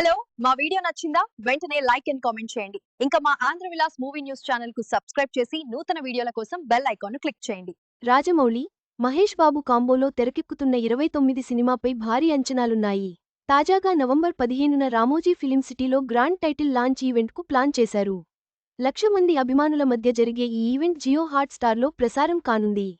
Hello మా video నచ్చిందా వెంటనే లైక్ అండ్ కామెంట్ చేయండి. ఇంకా మా Andhra Vilas movie news channel కు సబ్స్క్రైబ్ చేసి నూతన వీడియోల కోసం బెల్ ఐకాన్ ను క్లిక్ చేయండి. రాజమౌళి, మహేష్ బాబు కాంబోలో తెరకెక్కుతున్న 29 సినిమాపై భారీ అంచనాలున్నాయి. తాజాగా నవంబర్ 15న రామోజీ ఫిలిం సిటీలో గ్రాండ్ టైటిల్ లాంచ్ ఈవెంట్కు ప్లాన్ చేశారు. 1,00,000 మంది అభిమానుల మధ్య జరిగే ఈ ఈవెంట్ జియో హాట్ స్టార్లో ప్రసారం కానుంది.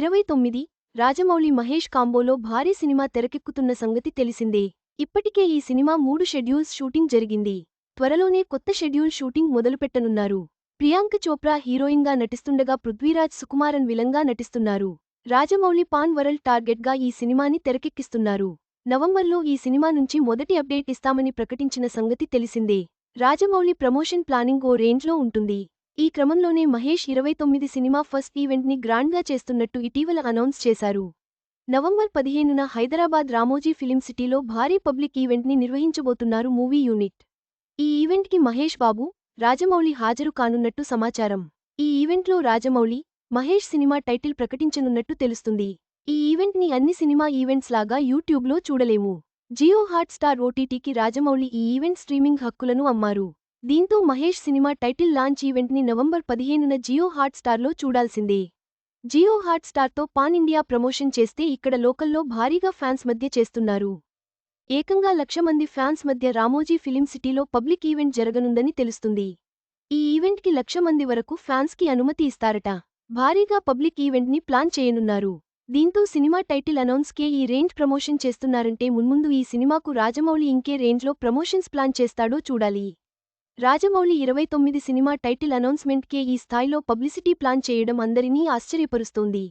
29 రాజమౌళి మహేష్ కాంబోలో భారీ సినిమా తెరకెక్కుతున్న సంగతి తెలిసిందే. ఇప్పటికే ఈ సినిమా 3 షెడ్యూల్స్ షూటింగ్ జరిగింది. త్వరలోనే కొత్త షెడ్యూల్ షూటింగ్ మొదలుపెట్టనున్నారు. ప్రియాంక చోప్రా హీరోయిన్గా నటిస్తుండగా పృథ్వీరాజ్ సుకుమారన్ విలన్గా నటిస్తున్నారు. రాజమౌళి పాన్ వరల్డ్ టార్గెట్గా ఈ సినిమాని తెరకెక్కిస్తున్నారు. నవంబర్లో ఈ సినిమా నుంచి మొదటి అప్డేట్ ఇస్తామని ప్రకటించిన సంగతి తెలిసిందే. రాజమౌళి ప్రమోషన్ ప్లానింగ్ ఓ రేంజ్లో ఉంటుంది. ఈ క్రమంలోనే మహేష్ 29 సినిమా ఫస్ట్ ఈవెంట్ని గ్రాండ్గా చేస్తున్నట్టు ఇటీవల అనౌన్స్ చేశారు. నవంబర్ 15న హైదరాబాద్ రామోజీ ఫిలిం సిటీలో భారీ పబ్లిక్ ఈవెంట్ని నిర్వహించబోతున్నారు మూవీ యూనిట్. ఈ ఈవెంట్కి మహేష్ బాబు, రాజమౌళి హాజరు కానున్నట్టు సమాచారం. ఈ ఈవెంట్లో రాజమౌళి, మహేష్ సినిమా టైటిల్ ప్రకటించనున్నట్టు తెలుస్తుంది. ఈ ఈవెంట్ని అన్ని సినిమా ఈవెంట్స్ లాగా యూట్యూబ్లో చూడలేము. జియో హాట్ స్టార్ ఓటీటీకి రాజమౌళి ఈ ఈవెంట్ స్ట్రీమింగ్ హక్కులను అమ్మారు. దీంతో మహేష్ సినిమా టైటిల్ లాంచ్ ఈవెంట్ని నవంబర్ 15న జియో హాట్ స్టార్లో చూడాల్సిందే. జియో హాట్ స్టార్తో పాన్ ఇండియా ప్రమోషన్ చేస్తే ఇక్కడ లోకల్లో భారీగా ఫ్యాన్స్ మధ్య చేస్తున్నారు. ఏకంగా 1,00,000 మంది ఫ్యాన్స్ మధ్య రామోజీ ఫిలిం సిటీలో పబ్లిక్ ఈవెంట్ జరగనుందని తెలుస్తుంది. ఈ ఈవెంట్కి 1,00,000 మంది వరకు ఫ్యాన్స్కి అనుమతి ఇస్తారట. భారీగా పబ్లిక్ ఈవెంట్ని ప్లాన్ చేయనున్నారు. దీంతో సినిమా టైటిల్ అనౌన్స్కే ఈ రేంజ్ ప్రమోషన్ చేస్తున్నారంటే మున్ముందు ఈ సినిమాకు రాజమౌళి ఇంకే రేంజ్లో ప్రమోషన్స్ ప్లాన్ చేస్తాడో చూడాలి. రాజమౌళి 29 సినిమా టైటిల్ అనౌన్స్మెంట్కే ఈ స్థాయిలో పబ్లిసిటీ ప్లాన్ చేయడం అందరినీ ఆశ్చర్యపరుస్తోంది.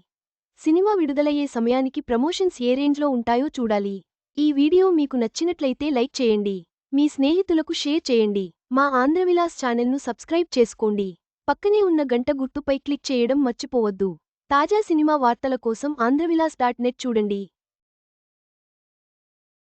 సినిమా విడుదలయ్యే సమయానికి ప్రమోషన్స్ ఏ రేంజ్లో ఉంటాయో చూడాలి. ఈ వీడియో మీకు నచ్చినట్లయితే లైక్ చేయండి. మీ స్నేహితులకు షేర్ చేయండి. మా ఆంధ్రవిలాస్ ఛానల్ను సబ్స్క్రైబ్ చేసుకోండి. పక్కనే ఉన్న గంట గుర్తుపై క్లిక్ చేయడం మర్చిపోవద్దు. తాజా సినిమా వార్తల కోసం ఆంధ్రవిలాస్.net చూడండి.